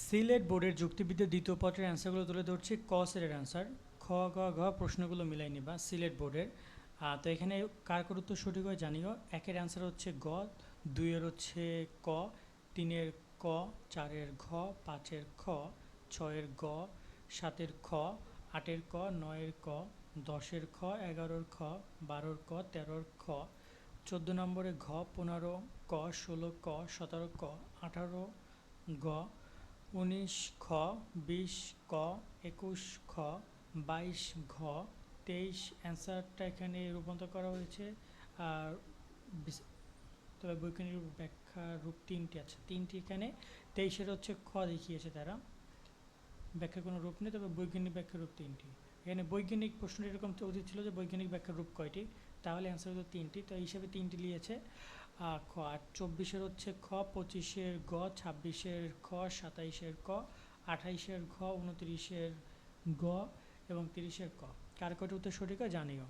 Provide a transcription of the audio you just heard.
সিলেট বোর্ডের যুক্তিবিদ্যার দ্বিতীয় পত্রের অ্যান্সারগুলো তুলে ধরছি। ক সেটের অ্যান্সার, খ গ ঘ প্রশ্নগুলো মিলাই নিবা সিলেট বোর্ডের। তো এখানে কার কার উত্তর সঠিক হয় জানিও। একের অ্যান্সার হচ্ছে গ, দুইয়ের হচ্ছে ক, তিনের ক, চারের ঘ, পাঁচের খ, ছয়ের গ, সাতের খ, আটের ক, নয়ের ক, দশের খ, এগারোর খ, বারোর ক, তেরোর খ, 14 নম্বরে ঘ, 15 ক, 16 ক, 17 ক, 18 গ, 19 খ, 20 ক, 21 খ, 22 ঘ, 23 অ্যান্সারটা এখানে রূপান্তর করা হয়েছে। আর তবে বৈজ্ঞানিক ব্যাখ্যা রূপ তিনটি আছে, তিনটি এখানে। 23-এর হচ্ছে খ দেখিয়েছে তারা, ব্যাখ্যার কোনো রূপ নেই, তবে বৈজ্ঞানিক ব্যাখ্যার রূপ তিনটি। এখানে বৈজ্ঞানিক প্রশ্নটি এরকম উচিত ছিল যে বৈজ্ঞানিক ব্যাখ্যার রূপ কয়টি, তাহলে অ্যান্সার হতো তিনটি, তো এই হিসাবে তিনটি নিয়েছে। খ আর 24-এর হচ্ছে খ, 25-এর গ, 26-এর খ, 27-এর ক, 28-এর ঘ, 29-এর গ এবং 30-এর ক। কার কয়টি উত্তর সঠিক হয় জানিও।